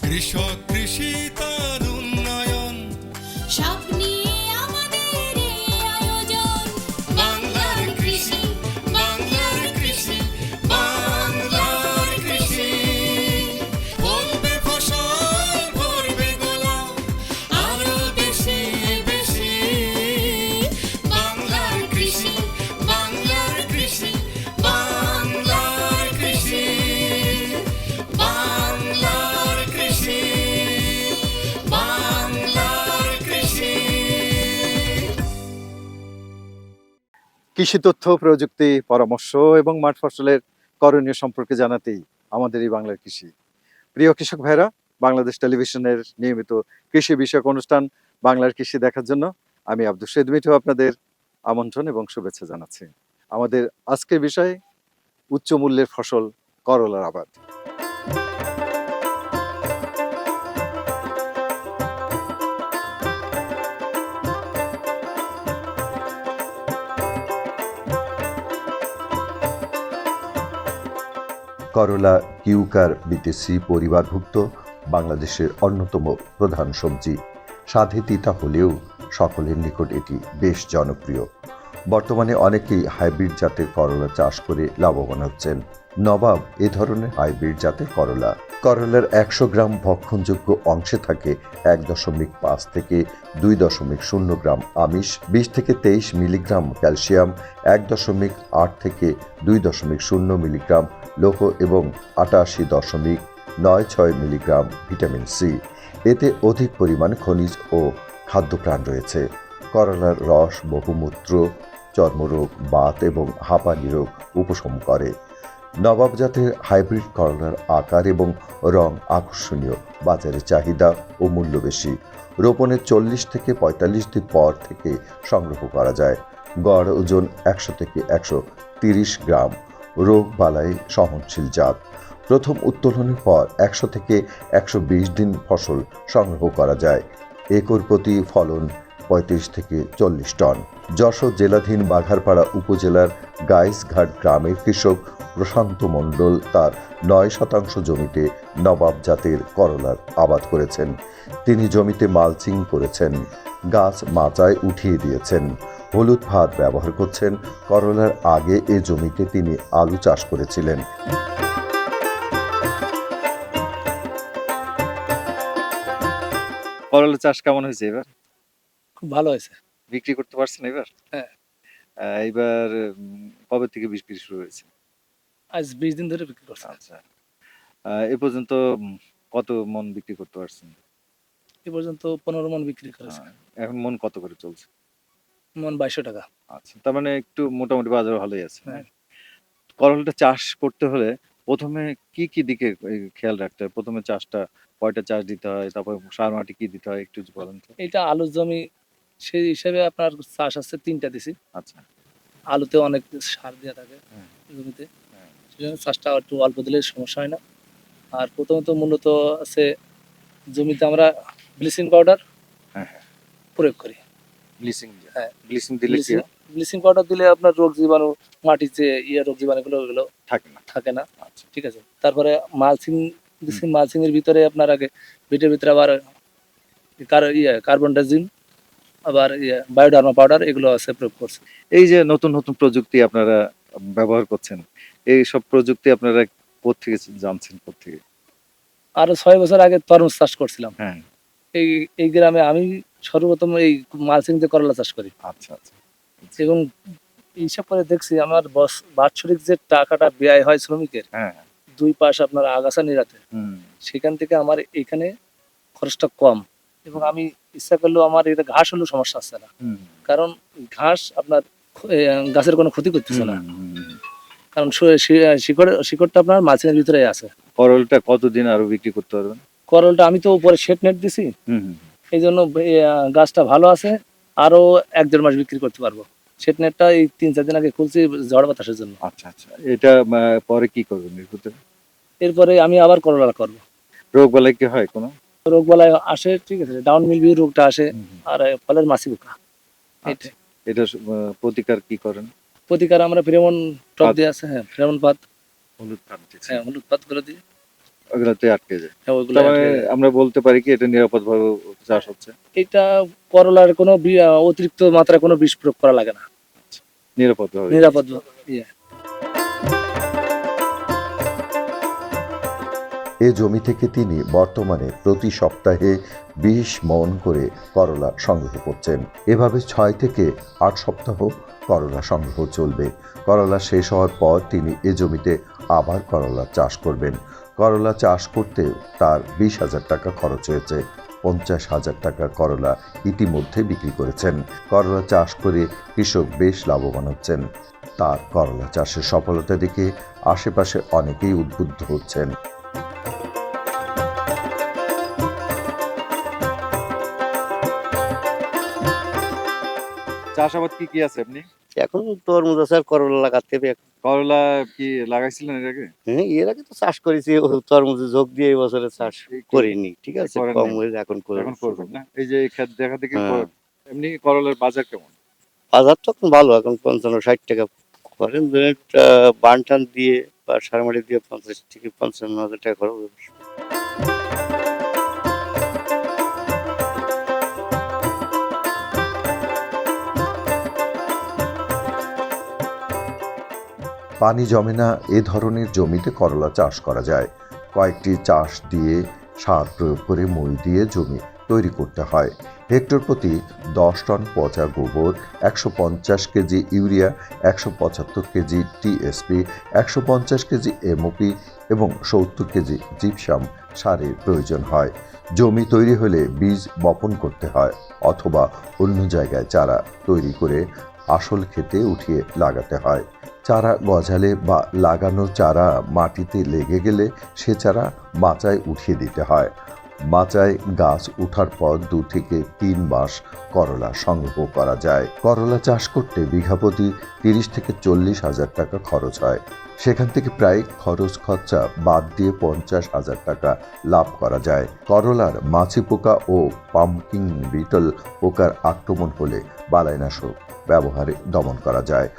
কৃষক কৃষি তার উন্নয়ন সব নিয়ে আমাদের এই আয়োজন। বাংলার কৃষি বাংলার কৃষি বাংলার কৃষি ফলবে ফসল ভরবে গোলা আরো বেশি বেশি বাংলার কৃষি বাংলার কৃষি বাংলার কৃষি বাংলার কৃষি বাংলার কৃষি। কৃষি তথ্য প্রযুক্তি পরামর্শ এবং মাঠ ফসলের করণীয় সম্পর্কে জানাতেই আমাদের এই বাংলার কৃষি। প্রিয় কৃষক ভাইরা, বাংলাদেশ টেলিভিশনের নিয়মিত কৃষি বিষয়ক অনুষ্ঠান বাংলার কৃষি দেখার জন্য আমি আব্দুল শহীদ মিঠু আপনাদের আমন্ত্রণ এবং শুভেচ্ছা জানাচ্ছি। আমাদের আজকের বিষয় উচ্চ মূল্যের ফসল করলার আবাদ। করলা কিউকার বিটিসি পরিবারভুক্ত বাংলাদেশের অন্যতম প্রধান সবজি। স্বাদে তিতা হলেও সকলের নিকট এটি বেশ জনপ্রিয়। বর্তমানে অনেকেই হাইব্রিড জাতের করলা চাষ করে লাভবান হচ্ছেন। নবাব এ ধরনের হাইব্রিড জাতের করলা। করলার ১০০ গ্রাম ভক্ষণযোগ্য অংশে থাকে ১.৫ থেকে ২.০ গ্রাম আমিষ, ২০ থেকে ২৩ মিলিগ্রাম ক্যালসিয়াম, ১.৮ থেকে ২.০ মিলিগ্রাম লৌহ এবং ৮৮.৯৬ মিলিগ্রাম ভিটামিন সি। এতে অধিক পরিমাণ খনিজ ও খাদ্যপ্রাণ রয়েছে। করলার রস বহুমূত্র, চর্মরোগ, বাত এবং হাঁপানি রোগ উপশম করে। নবাব জাতের হাইব্রিড করলার আকার এবং রং আকর্ষণীয়, বাজারে চাহিদা ও মূল্য বেশি। রোপণের ৪০ থেকে ৪৫ দিন পর থেকে সংগ্রহ করা যায়। গড় ওজন ১০০ থেকে ১৩০ গ্রাম। রোগ বালাই সহনশীল জাত। প্রথম উত্তোলনের পর ১০০ থেকে ১২০ দিন ফসল সংগ্রহ করা যায়। একর প্রতি ফলন ৩৫ থেকে ৪০ টন। যশোর জেলাধীন বাঘারপাড়া উপজেলার গাইসঘাট গ্রামের কৃষক প্রশান্ত মণ্ডল তার ৯% জমিতে নবাব জাতের করলার আবাদ করেছেন। তিনি জমিতে মালচিং করেছেন, গাছ মাচায় উঠিয়ে দিয়েছেন, হলুদ ভাত ব্যবহার করছেন। করলার আগে এ জমিতে তিনি আলু চাষ করেছিলেন। করলা চাষ কেমন হয়েছে এবার? খুব ভালো হয়েছে। বিক্রি করতে পারছেন এবার? হ্যাঁ। এইবার কবে থেকে বিক্রি শুরু হয়েছে? আজ ২০ দিন ধরে বিক্রি করছে। আচ্ছা, এ পর্যন্ত কত মন বিক্রি করতে পারছেন? এ পর্যন্ত ১৫ মণ বিক্রি করেছে। এখন মন কত করে চলছে? মণ ২২০০ টাকা। আচ্ছা, তার মানে একটু মোটামুটি বাজার ভালোই আছে। হ্যাঁ। করলাটা চাষ করতে হলে প্রথমে কি কি দিকে খেয়াল রাখতে হয়? প্রথমে চাষটা কয়টা চাষ দিতে হয়, তারপর সার মাটি কি দিতে হয় একটু যদি বলেন তো। এটা আলুর জমি, সেই হিসেবে আপনার চাষ আছে ৩টা দিছি। আচ্ছা। আলুতে অনেক সার দেওয়া থাকে হ্যাঁ। জমিতে। হ্যাঁ। সেজন্য চাষটা একটু অল্প দিলে সমস্যা হয় না। আর প্রথমত মূলত আছে জমিতে আমরা ব্লিচিং পাউডার হ্যাঁ। প্রয়োগ করি। ব্লিচিং। হ্যাঁ। ব্লিচিং দিলে কি হয়? ব্লিচিং পাউডার দিলে আপনার রোগ জীবাণু, মাটির যে রোগ জীবাণুগুলো ওগুলো থাকে না। আচ্ছা, ঠিক আছে। তারপরে মালচিং দিচ্ছি। মালচিং এর ভিতরে আপনার আগে ভিটের ভিতরে আবার কার্বন ডাইজিম, আবার বায়োডার্মা পাউডার, এগুলো আছে প্রয়োগ করছে। এই যে নতুন নতুন প্রযুক্তি আপনারা ব্যবহার করছেন, এই সব প্রযুক্তি আপনারা কোত্থেকে জানছেন, কোত্থেকে? আরো ৬ বছর আগে তরমুজ চাষ করছিলাম। হ্যাঁ। এই গ্রামে আমি সর্বপ্রথম এই মালচিং দিয়ে করলা চাষ করি। আচ্ছা আচ্ছা। এবং হিসাব করে দেখছি আমার বাৎসরিক যে টাকাটা ব্যয় হয় শ্রমিকের, হ্যাঁ। ২ পাশ আপনার আগাছা নিরাতে, সেখান থেকে আমার এখানে খরচটা কম। এবং আমি ইচ্ছা করলেও আমার এটা ঘাস হলেও সমস্যা আসছে না, কারণ ঘাস আপনার গাছের কোনো ক্ষতি করতেছে না, কারণ শিকড়টা আপনার মালচিংয়ের ভিতরে আছে। করলটা কতদিন আরো বিক্রি করতে পারবেন? করলটা আমি তো উপরে শেড নেট দিছি, এই জন্য গাছটা ভালো আছে, আরো ১-১.৫ মাস বিক্রি করতে পারবো। শেড নেটটা এই ৩-৪ দিন আগে খুলছি ঝড় বাতাসের জন্য। আচ্ছা আচ্ছা। এটা পরে কি করবেন? এরপরে আমি আবার করলা করবো। রোগ বালাই কি হয় কোনো? রোগ বালাই আসে, ঠিক আছে, ডাউন মিলভিউ রোগটা আসে, আর ফলের মাছি পোকা। এটা প্রতিকার কি করেন? প্রতিকার আমরা ফেরোমন টপ দিয়ে আছে। হ্যাঁ, ফেরোমন পাত, হলুদ পাত। হ্যাঁ, হলুদ পাত করে দিই। ওগুলোতে আটকে যায়। হ্যাঁ, ওইগুলো তার মানে আটকে যায়। আমরা বলতে পারি কি এটা নিরাপদ ভাবে চাষ হচ্ছে? এটা করলার কোনো অতিরিক্ত মাত্রায় কোনো বিষ প্রয়োগ করা লাগে না, নিরাপদ ভাবে। নিরাপদ ইয়ে। এ জমি থেকে তিনি বর্তমানে প্রতি সপ্তাহে 20 মণ করে করলা সংগ্রহ করছেন। এভাবে 6 থেকে 8 সপ্তাহ করলা সংগ্রহ চলবে। করলা শেষ হওয়ার পর তিনি এ জমিতে আবার করলা চাষ করবেন। করলা চাষ করতে তার 20,000 টাকা খরচ হয়েছে। 50,000 টাকা করলা ইতিমধ্যে বিক্রি করেছেন। করলা চাষ করে কৃষক বেশ লাভবান হচ্ছেন। তার করলা চাষের সফলতা দেখে আশেপাশে অনেকেই উদ্বুদ্ধ হচ্ছেন। চাষাবাদ কি কি আছে আপনি? এখন তরমুজ আছে আর করলা লাগাতে হবে। করলা কি লাগাইছিলেন এর আগে? হ্যাঁ, এর আগে তো চাষ করেছি, তরমুজে যোগ দিয়ে এই বছরে চাষ করিনি, ঠিক আছে, করেন কম নাই? হয়েছে, এখন করে এখন করবেন না? এই যে এই ক্ষেত দেখা দেখি হ্যাঁ। এমনি করলার বাজার কেমন? বাজার তো এখন ভালো, এখন 55-60 টাকা করেন বান টান দিয়ে বা সার মাটি দিয়ে 50 থেকে 55,000 টাকা খরচ হবে। পানি জমে না এ ধরনের জমিতে করলা চাষ করা যায়। কয়েকটি চাষ দিয়ে সার প্রয়োগ করে মই দিয়ে জমি তৈরি করতে হয়। হেক্টর প্রতি 10 টন পচা গোবর, 150 KG urea, 175 KG TSP, 150 KG MOP এবং 70 কেজি জিপসাম সারের প্রয়োজন হয়। জমি তৈরি হলে বীজ বপন করতে হয় অথবা অন্য জায়গায় চারা তৈরি করে আসল ক্ষেতে উঠিয়ে লাগাতে হয়। চারা গজালে বা লাগানো চারা মাটিতে লেগে গেলে সে চারা মাচায় উঠিয়ে দিতে হয়। মাচায় গাছ ওঠার পর 2 থেকে 3 মাস করলা সংগ্রহ করা যায়। করলা চাষ করতে বিঘা প্রতি 30 থেকে 40,000 টাকা খরচ হয়। সেখান থেকে প্রায় খরচ খরচা বাদ দিয়ে 50,000 টাকা লাভ করা যায়। করলার মাছি পোকা ও পাম্পকিন বিটল পোকার আক্রমণ হলে বালাইনাশক ব্যবহারে দমন করা যায়।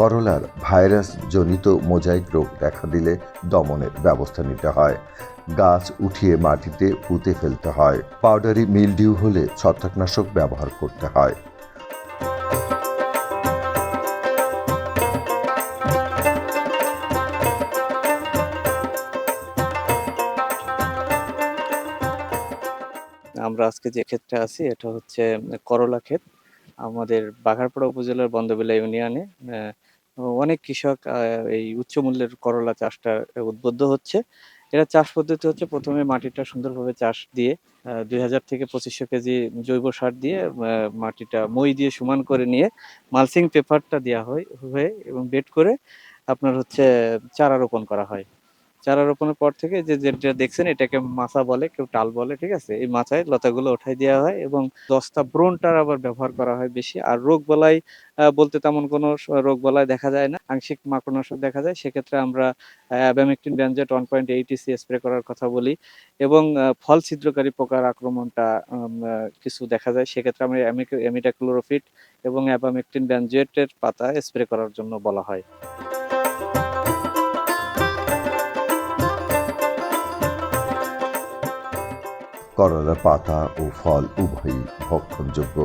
করলার ভাইরাস জনিত মোজাইক রোগ দেখা দিলে দমনের ব্যবস্থা নিতে হয়। গাছ উঠিয়ে মাটিতে পুঁতে ফেলতে হয়। পাউডারি মিলডিউ হলে ছত্রাকনাশক ব্যবহার করতে হয়। আমরা আজকে যে ক্ষেতটা আছি এটা হচ্ছে করলা ক্ষেত। আমাদের বাঘারপাড়া উপজেলার বন্দবিলা ইউনিয়নে অনেক কৃষক এই উচ্চ মূল্যের করলা চাষটা উদ্বুদ্ধ হচ্ছে। এরা চাষ পদ্ধতি হচ্ছে প্রথমে মাটিটা সুন্দরভাবে চাষ দিয়ে 2000 থেকে 2500 কেজি জৈব সার দিয়ে মাটিটা মই দিয়ে সমান করে নিয়ে মালচিং পেপারটা দেওয়া হয়ে এবং বেড করে আপনার হচ্ছে চারা রোপণ করা হয়। চারা রোপণের পর থেকে যেটা দেখছেন এটাকে মাচা বলে, কেউ টাল বলে, ঠিক আছে। এই মাচায় লতাগুলো উঠাই দেওয়া হয় এবং দস্তা ব্রোনটার আবার ব্যবহার করা হয় বেশি। আর রোগ বালাই বলতে তেমন কোনো রোগ বালাই দেখা যায় না, আংশিক মাকড়নাশক দেখা যায়। সেক্ষেত্রে আমরা অ্যাবামেকটিন বেনজেট 1.8 ইসি স্প্রে করার কথা বলি এবং ফল ছিদ্রকারী পোকার আক্রমণটা কিছু দেখা যায়। সেক্ষেত্রে আমরা অ্যামিডাক্লোরোফিট এবং অ্যাবামেকটিন বেনজেটের পাতা স্প্রে করার জন্য বলা হয়। করলার পাতা ও ফল উভয়ই ভক্ষণযোগ্য।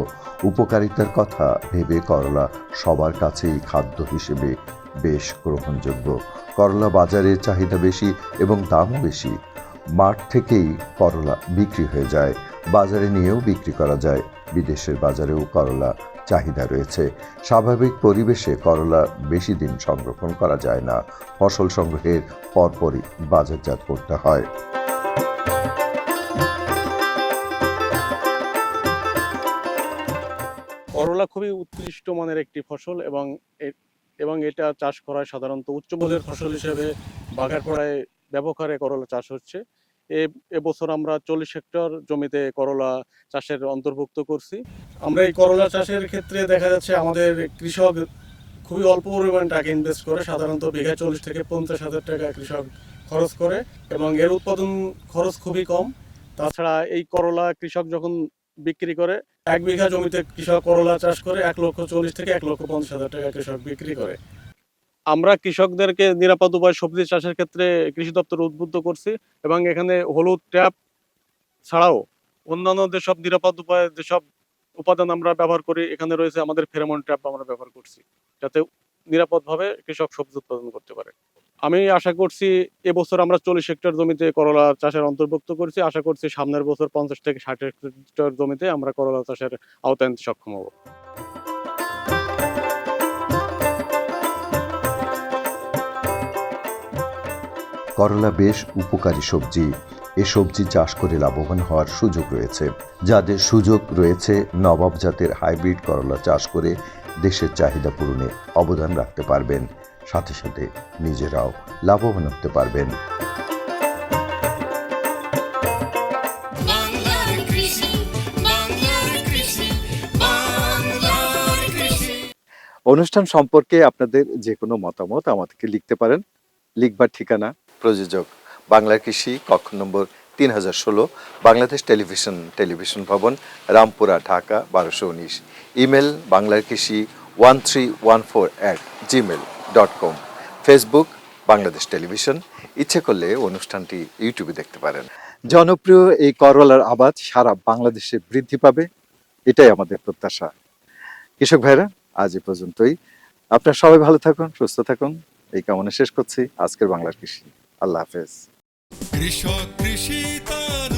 উপকারিতার কথা ভেবে করলা সবার কাছেই খাদ্য হিসেবে বেশ গ্রহণযোগ্য। করলা বাজারে চাহিদা বেশি এবং দামও বেশি। মাঠ থেকেই করলা বিক্রি হয়ে যায়, বাজারে নিয়েও বিক্রি করা যায়। বিদেশের বাজারেও করলা চাহিদা রয়েছে। স্বাভাবিক পরিবেশে করলা বেশি দিন সংরক্ষণ করা যায় না। ফসল সংগ্রহের পরপরই বাজারজাত করতে হয়। করলা খুবই উৎকৃষ্ট মানের একটি ফসল এবং এটা চাষ করা হয় সাধারণত উচ্চমূল্যের ফসল হিসেবে বাঘারপাড়ায় ব্যাপক হারে করলা চাষ হচ্ছে। এবছর আমরা 40 হেক্টর জমিতে করলা চাষের অন্তর্ভুক্ত করছি। আমরা এই করলা চাষের ক্ষেত্রে দেখা যাচ্ছে আমাদের কৃষক খুবই অল্প পরিমাণ টাকা ইনভেস্ট করে, সাধারণত বিঘা 40 থেকে 50,000 টাকা কৃষক খরচ করে এবং এর উৎপাদন খরচ খুবই কম। তাছাড়া এই করলা কৃষক যখন বিক্রি করে, 1 বিঘা জমিতে কৃষক করলা চাষ করে 1,40,000 থেকে 1,50,000 টাকা কৃষক বিক্রি করে। আমরা কৃষকদেরকে নিরাপদ উপায়ে সবজি চাষের ক্ষেত্রে কৃষি দপ্তর উদ্বুদ্ধ করছি এবং এখানে হলুদ ট্যাপ ছাড়াও অন্যান্য যেসব নিরাপদ উপায়ে যেসব উপাদান আমরা ব্যবহার করি, এখানে রয়েছে আমাদের ফেরোমন ট্র্যাপ আমরা ব্যবহার করছি, যাতে নিরাপদভাবে কৃষক সবজি উৎপাদন করতে পারে। আমি আশা করছি এবছর আমরা 40 হেক্টর জমিতে করলা চাষের অন্তর্ভুক্ত করছি। আশা করছি সামনের বছর 50 থেকে 60 হেক্টর জমিতে আমরা করলা চাষের আওতায় আনতে সক্ষম হব। করলা বেশ উপকারী সবজি। এ সবজি চাষ করে লাভবান হওয়ার সুযোগ রয়েছে। যাদের সুযোগ রয়েছে নবাব জাতের হাইব্রিড করলা চাষ করে দেশের চাহিদা পূরণে অবদান রাখতে পারবেন, সাথে সাথে নিজেরাও লাভবান হতে পারবেন। বাংলার কৃষি, বাংলার কৃষি, বাংলার কৃষি। অনুষ্ঠান সম্পর্কে আপনাদের যে কোনো মতামত আমাদেরকে লিখতে পারেন। লিখবার ঠিকানা প্রযোজক বাংলার কৃষি, কক্ষ নম্বর 3016, বাংলাদেশ টেলিভিশন ভবন, রামপুরা, ঢাকা 1219। ইমেল বাংলার কৃষি 1314@gmail.com। Facebook Bangladesh television. ইচ্ছে করলে অনুষ্ঠানটি ইউটিউবে দেখতে পারেন। জনপ্রিয় এই করলার আবাদ সারা বাংলাদেশে বৃদ্ধি পাবে, এটাই আমাদের প্রত্যাশা। কৃষক ভাইরা, আজ এ পর্যন্তই। আপনারা সবাই ভালো থাকুন, সুস্থ থাকুন, এই কামনা শেষ করছি আজকের বাংলার কৃষি। আল্লাহ হাফেজ। কৃষক কৃষি তার